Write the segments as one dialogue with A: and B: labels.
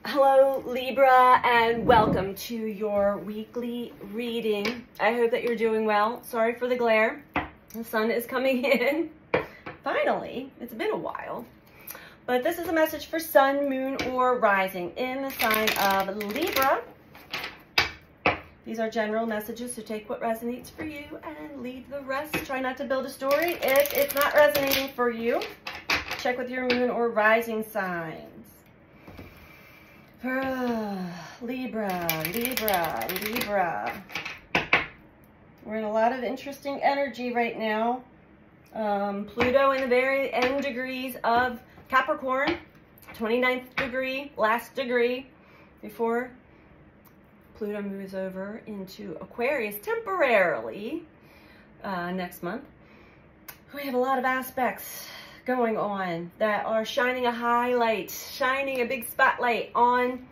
A: Hello Libra, and welcome to your weekly reading. I hope that you're doing well. Sorry for the glare. The sun is coming in. Finally, it's been a while. But this is a message for sun, moon, or rising in the sign of Libra. These are general messages, so take what resonates for you and leave the rest. Try not to build a story if it's not resonating for you. Check with your moon or rising signs. Libra. We're in a lot of interesting energy right now. Pluto in the very end degrees of Capricorn, 29th degree, last degree, before Pluto moves over into Aquarius temporarily next month. We have a lot of aspects going on that are shining a highlight, shining a big spotlight on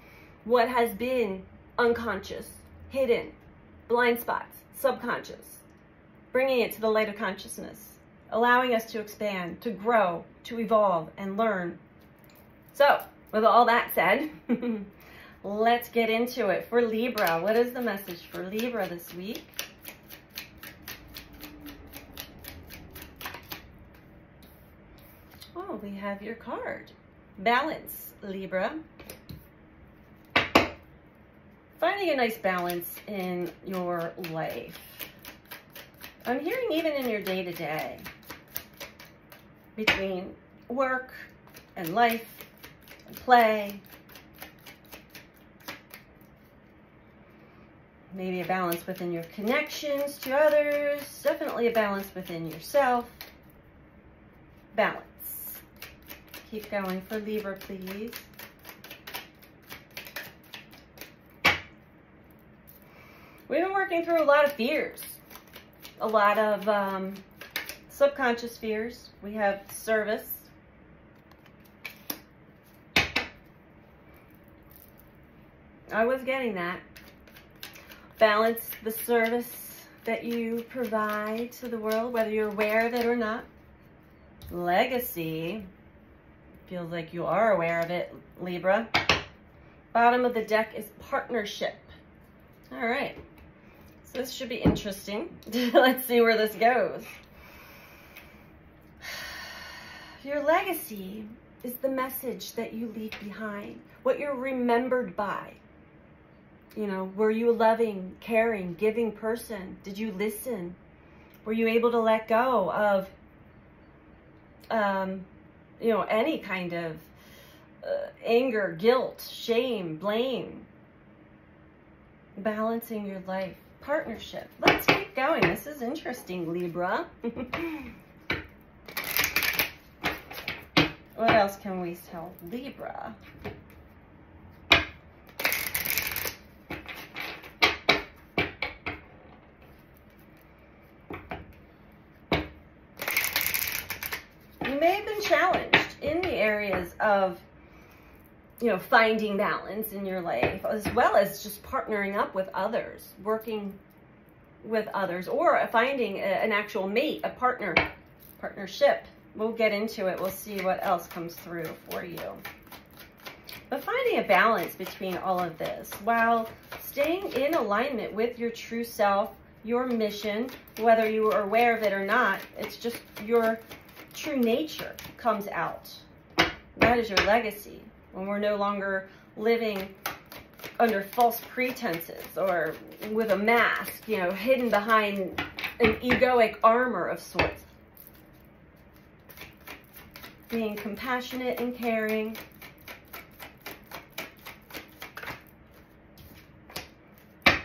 A: what has been unconscious, hidden, blind spots, subconscious, bringing it to the light of consciousness, allowing us to expand, to grow, to evolve, and learn. So, with all that said, let's get into it. For Libra, what is the message for Libra this week? Oh, we have your card. Balance, Libra. Finding a nice balance in your life. I'm hearing even in your day-to-day, between work and life and play. Maybe a balance within your connections to others. Definitely a balance within yourself. Balance. Keep going for Libra, please. We've been working through a lot of fears. A lot of subconscious fears. We have service. I was getting that. Balance the service that you provide to the world, whether you're aware of it or not. Legacy. Feels like you are aware of it, Libra. Bottom of the deck is partnership. All right. So this should be interesting. Let's see where this goes. Your legacy is the message that you leave behind. What you're remembered by. You know, were you a loving, caring, giving person? Did you listen? Were you able to let go of you know, any kind of anger, guilt, shame, blame? Balancing your life. Partnership. Let's keep going. This is interesting, Libra. What else can we tell Libra? You may have been challenged in the areas of, you know, finding balance in your life, as well as just partnering up with others, working with others, or finding an actual mate, a partnership. We'll get into it. We'll see what else comes through for you. But finding a balance between all of this while staying in alignment with your true self, your mission, whether you are aware of it or not, it's just your true nature comes out. That is your legacy. When we're no longer living under false pretenses or with a mask, you know, hidden behind an egoic armor of sorts. Being compassionate and caring.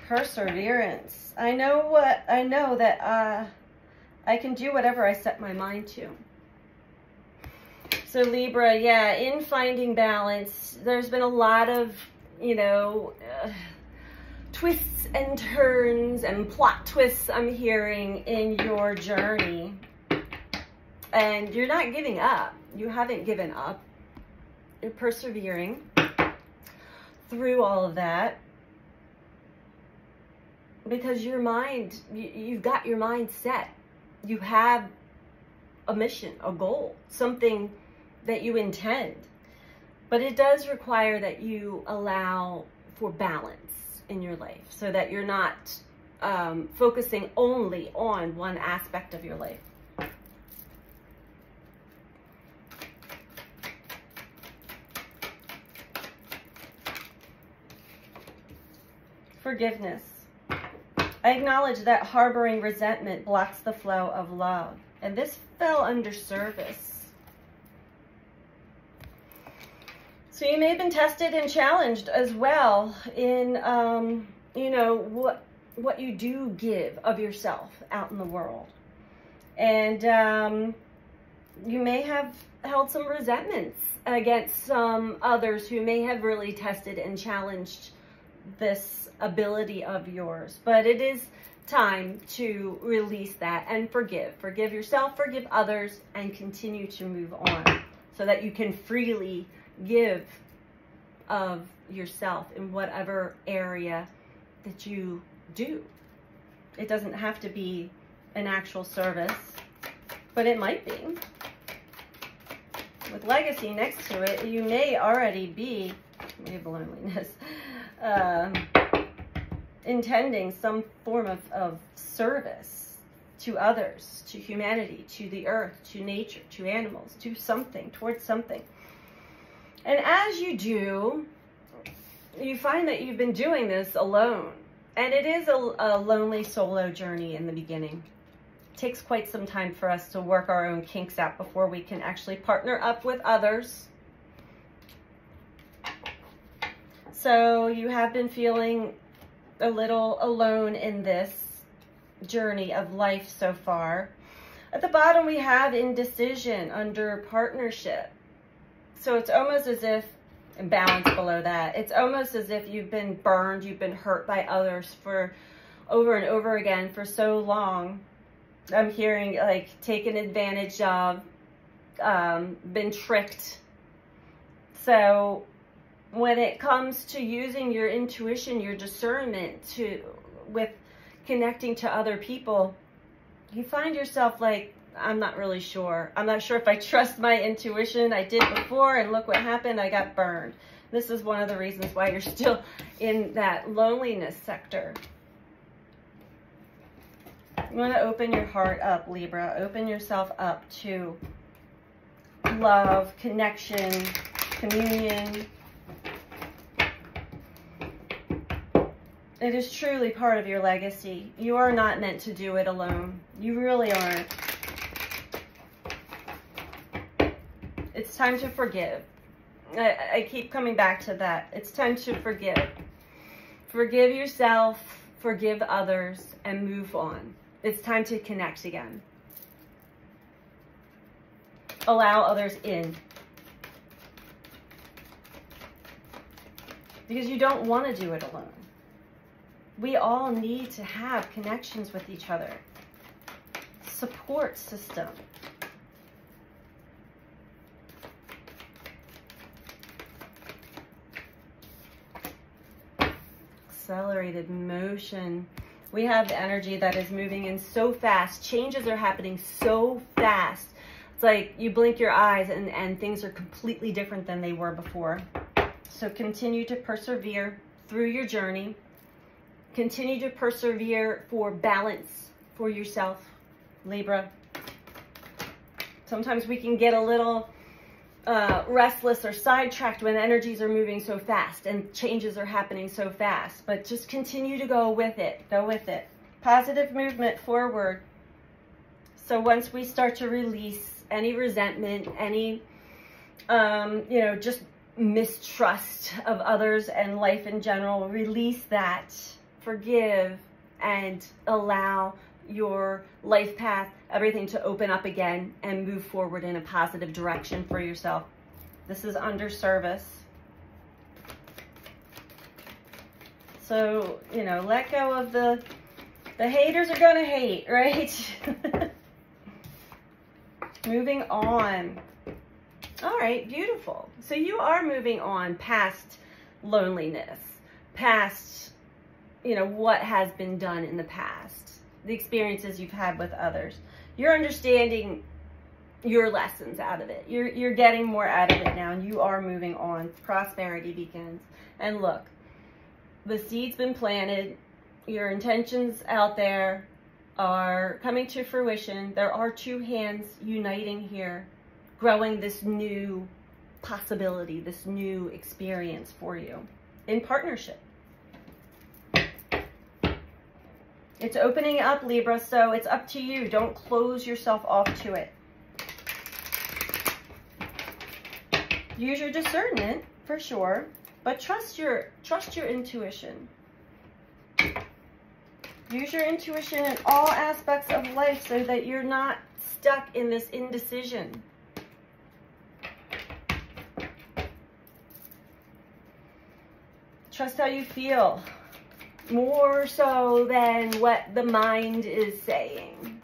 A: Perseverance. I know that I can do whatever I set my mind to. So Libra, yeah, in finding balance, there's been a lot of, you know, twists and turns and plot twists I'm hearing in your journey. And you're not giving up. You haven't given up. You're persevering through all of that. Because your mind, you've got your mind set. You have a mission, a goal, something that you intend. But it does require that you allow for balance in your life so that you're not focusing only on one aspect of your life. Forgiveness. I acknowledge that harboring resentment blocks the flow of love. And this fell under service. So you may have been tested and challenged as well in, you know, what you do give of yourself out in the world. And you may have held some resentments against some others who may have really tested and challenged this ability of yours. But it is time to release that and forgive. Forgive yourself, forgive others, and continue to move on so that you can freely give of yourself in whatever area that you do. It doesn't have to be an actual service, but it might be. With legacy next to it, you may already be, maybe loneliness, intending some form of service to others, to humanity, to the earth, to nature, to animals, to something, towards something. And as you do, you find that you've been doing this alone. And it is a lonely solo journey in the beginning. It takes quite some time for us to work our own kinks out before we can actually partner up with others. So you have been feeling a little alone in this journey of life so far. At the bottom, we have indecision under partnership. So it's almost as if, and balance below that, it's almost as if you've been burned, you've been hurt by others for over and over again for so long. I'm hearing like taken advantage of, been tricked. So when it comes to using your intuition, your discernment with connecting to other people, you find yourself like, I'm not really sure. I'm not sure if I trust my intuition. I did before, and look what happened. I got burned. This is one of the reasons why you're still in that loneliness sector. You want to open your heart up, Libra. Open yourself up to love, connection, communion. It is truly part of your legacy. You are not meant to do it alone. You really aren't. It's time to forgive. I keep coming back to that. It's time to forgive. Forgive yourself, forgive others, and move on. It's time to connect again. Allow others in. Because you don't want to do it alone. We all need to have connections with each other. Support system. Accelerated motion. We have the energy that is moving in so fast. Changes are happening so fast. It's like you blink your eyes and things are completely different than they were before. So continue to persevere through your journey. Continue to persevere for balance for yourself, Libra. Sometimes we can get a little restless or sidetracked when energies are moving so fast and changes are happening so fast. But just continue to go with it. Go with it. Positive movement forward. So once we start to release any resentment, any, just mistrust of others and life in general, release that. Forgive and allow your life path, everything to open up again and move forward in a positive direction for yourself. This is under service. So, let go of the haters are going to hate, right? Moving on. All right, beautiful. So you are moving on past loneliness, past, what has been done in the past, the experiences you've had with others. You're understanding your lessons out of it. You're getting more out of it now, and you are moving on. Prosperity begins. And look, the seed's been planted. Your intentions out there are coming to fruition. There are two hands uniting here, growing this new possibility, this new experience for you in partnership. It's opening up, Libra, so it's up to you. Don't close yourself off to it. Use your discernment for sure, but trust your intuition. Use your intuition in all aspects of life so that you're not stuck in this indecision. Trust how you feel, more so than what the mind is saying.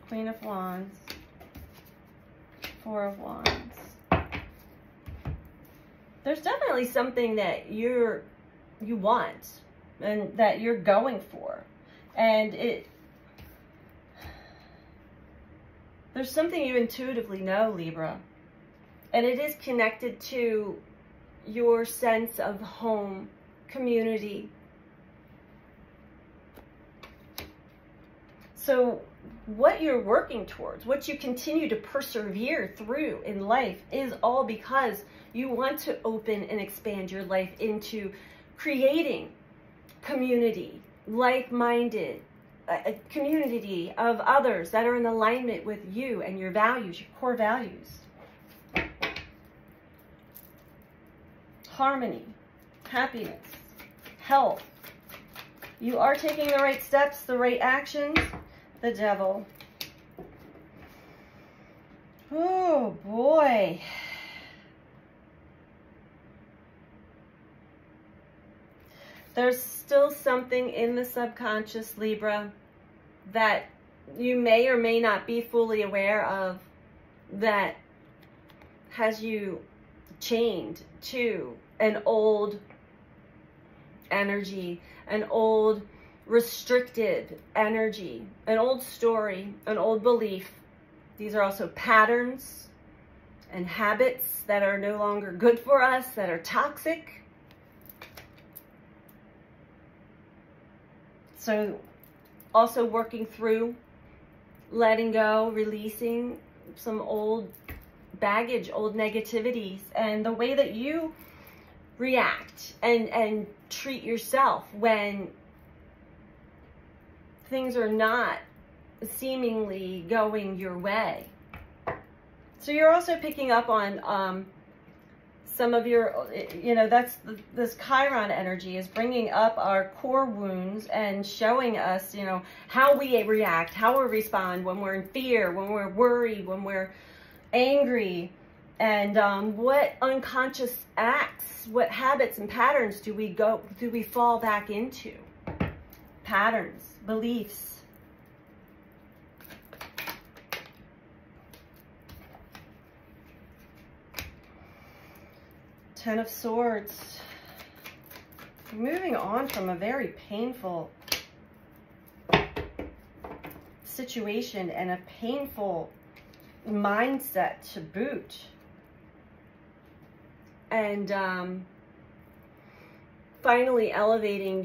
A: Queen of Wands, Four of Wands. There's definitely something that you want and that you're going for. And there's something you intuitively know, Libra. And it is connected to your sense of home, community. So what you're working towards, what you continue to persevere through in life is all because you want to open and expand your life into creating community, like-minded, a community of others that are in alignment with you and your values, your core values. Harmony, happiness, health. You are taking the right steps, the right actions. The Devil. Oh boy. There's still something in the subconscious, Libra, that you may or may not be fully aware of that has you chained to an old energy, an old restricted energy, an old story, an old belief. These are also patterns and habits that are no longer good for us, that are toxic. So also working through, letting go, releasing some old baggage, old negativities, and the way that you react and treat yourself when things are not seemingly going your way. So you're also picking up on some of your, that's this Chiron energy is bringing up our core wounds and showing us, how we react, how we respond when we're in fear, when we're worried, when we're angry, and what unconscious acts, what habits and patterns do we fall back into? Patterns, beliefs. Ten of Swords. Moving on from a very painful situation and a painful mindset to boot. And finally elevating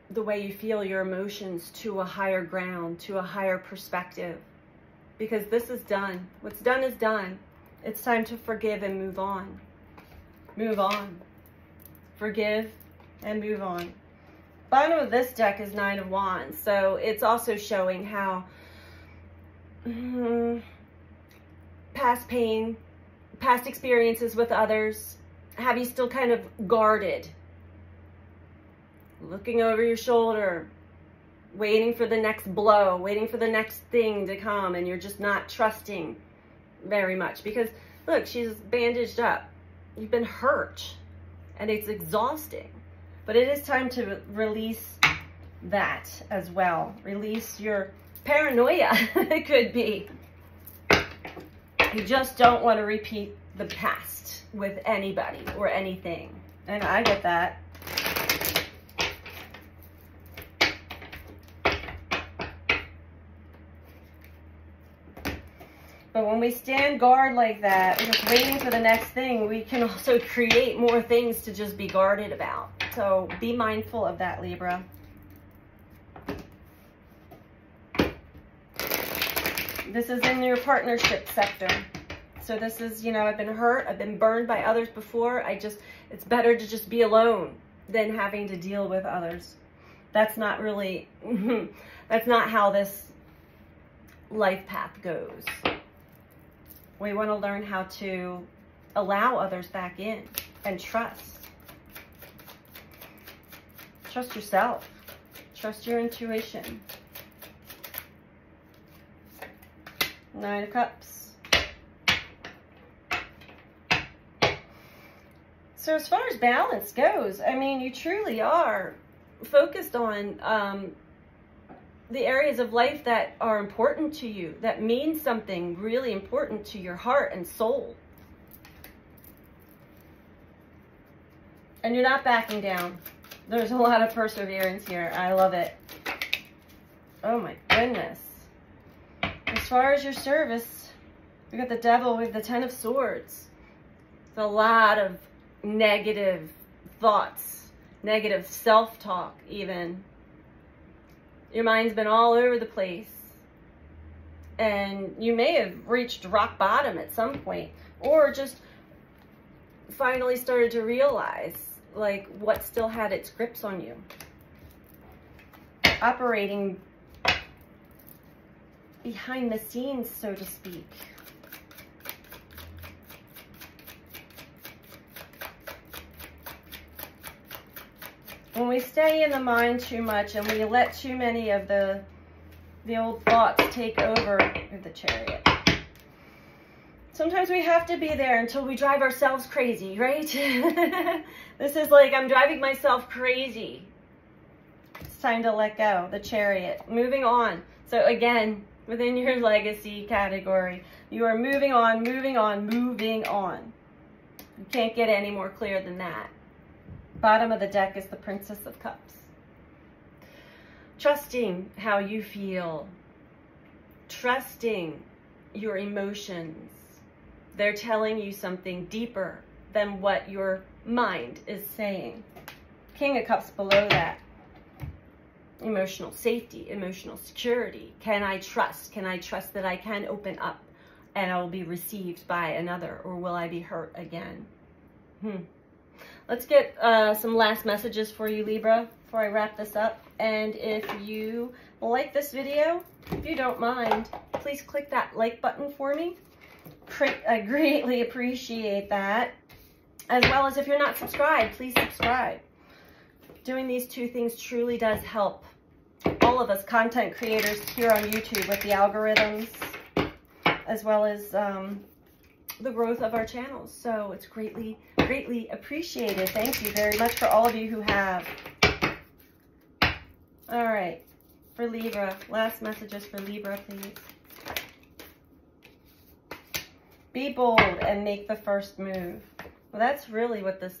A: the way you feel, your emotions, to a higher ground, to a higher perspective. Because this is done. What's done is done. It's time to forgive and move on. Move on. Forgive and move on. Bottom of this deck is Nine of Wands. So it's also showing how past pain, past experiences with others have you still kind of guarded. Looking over your shoulder, waiting for the next blow, waiting for the next thing to come, and you're just not trusting very much. Because, look, she's bandaged up. You've been hurt, and it's exhausting. But it is time to release that as well. Release your paranoia, it could be. You just don't want to repeat the past with anybody or anything. And I get that. we stand guard like that, just waiting for the next thing, we can also create more things to just be guarded about. So be mindful of that, Libra. This is in your partnership sector. So this is, you know, I've been hurt, I've been burned by others before. It's better to just be alone than having to deal with others. That's not really, that's not how this life path goes. We want to learn how to allow others back in and trust. Trust yourself. Trust your intuition. 9 of Cups. So as far as balance goes, I mean, you truly are focused on the areas of life that are important to you, that mean something really important to your heart and soul. And you're not backing down. There's a lot of perseverance here. I love it. Oh my goodness. As far as your service, we got the Devil with the 10 of Swords. It's a lot of negative thoughts, negative self-talk even. Your mind's been all over the place. And you may have reached rock bottom at some point, or just finally started to realize like what still had its grips on you. Operating behind the scenes, so to speak. When we stay in the mind too much and we let too many of the old thoughts take over with the Chariot, sometimes we have to be there until we drive ourselves crazy, right? This is like, I'm driving myself crazy. It's time to let go. The Chariot. Moving on. So again, within your legacy category, you are moving on, moving on, moving on. You can't get any more clear than that. Bottom of the deck is the Princess of Cups. Trusting how you feel. Trusting your emotions. They're telling you something deeper than what your mind is saying. King of Cups below that. Emotional safety, emotional security. Can I trust? Can I trust that I can open up and I will be received by another, or will I be hurt again? Let's get some last messages for you, Libra, before I wrap this up. And if you like this video, if you don't mind, please click that like button for me. I greatly appreciate that. As well as if you're not subscribed, please subscribe. Doing these two things truly does help all of us content creators here on YouTube with the algorithms, as well as the growth of our channels. So it's greatly, greatly appreciated. Thank you very much for all of you who have. All right, for Libra, last messages for Libra, please. Be bold and make the first move. Well, that's really what this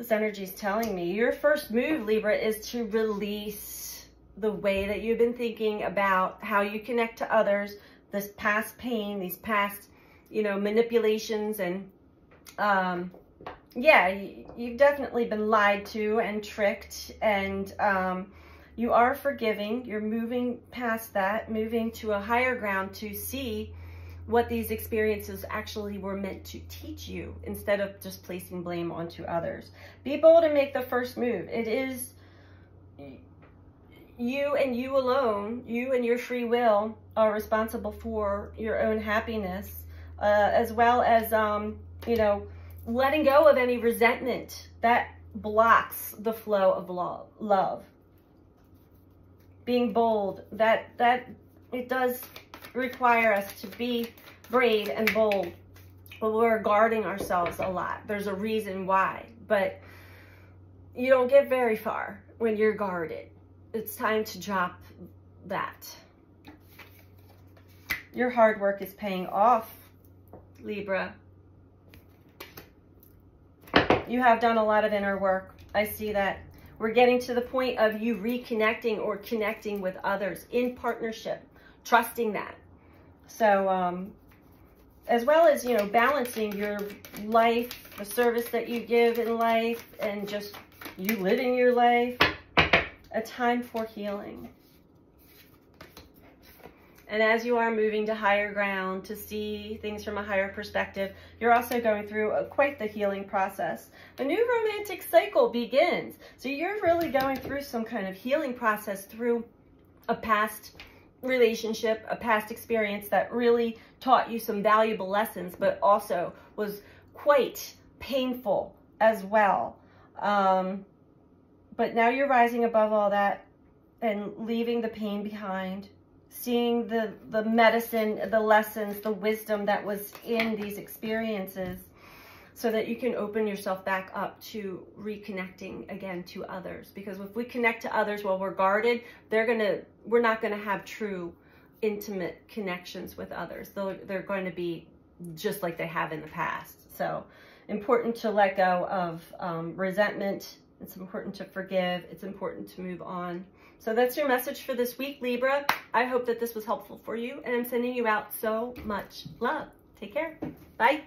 A: energy is telling me. Your first move, Libra, is to release the way that you've been thinking about how you connect to others, this past pain, these past, you know, manipulations, and yeah, you've definitely been lied to and tricked, and you are forgiving. You're moving past that, moving to a higher ground to see what these experiences actually were meant to teach you, instead of just placing blame onto others. Be bold and make the first move. It is you and you alone, you and your free will are responsible for your own happiness, as well as, you know, letting go of any resentment that blocks the flow of love. Being bold, that it does require us to be brave and bold, but we're guarding ourselves a lot. There's a reason why, but you don't get very far when you're guarded. It's time to drop that. Your hard work is paying off, Libra. You have done a lot of inner work. I see that. We're getting to the point of you reconnecting or connecting with others in partnership, trusting that. So, as well as, you know, balancing your life, the service that you give in life, and just you living your life, a time for healing. And as you are moving to higher ground, to see things from a higher perspective, you're also going through quite the healing process. A new romantic cycle begins. So you're really going through some kind of healing process through a past relationship, a past experience that really taught you some valuable lessons, but also was quite painful as well. But now you're rising above all that and leaving the pain behind, seeing the medicine, the lessons, the wisdom that was in these experiences, so that you can open yourself back up to reconnecting again to others. Because if we connect to others while we're guarded, we're not gonna have true intimate connections with others. They're going to be just like they have in the past. So important to let go of resentment. It's important to forgive. It's important to move on. So that's your message for this week, Libra. I hope that this was helpful for you, and I'm sending you out so much love. Take care. Bye.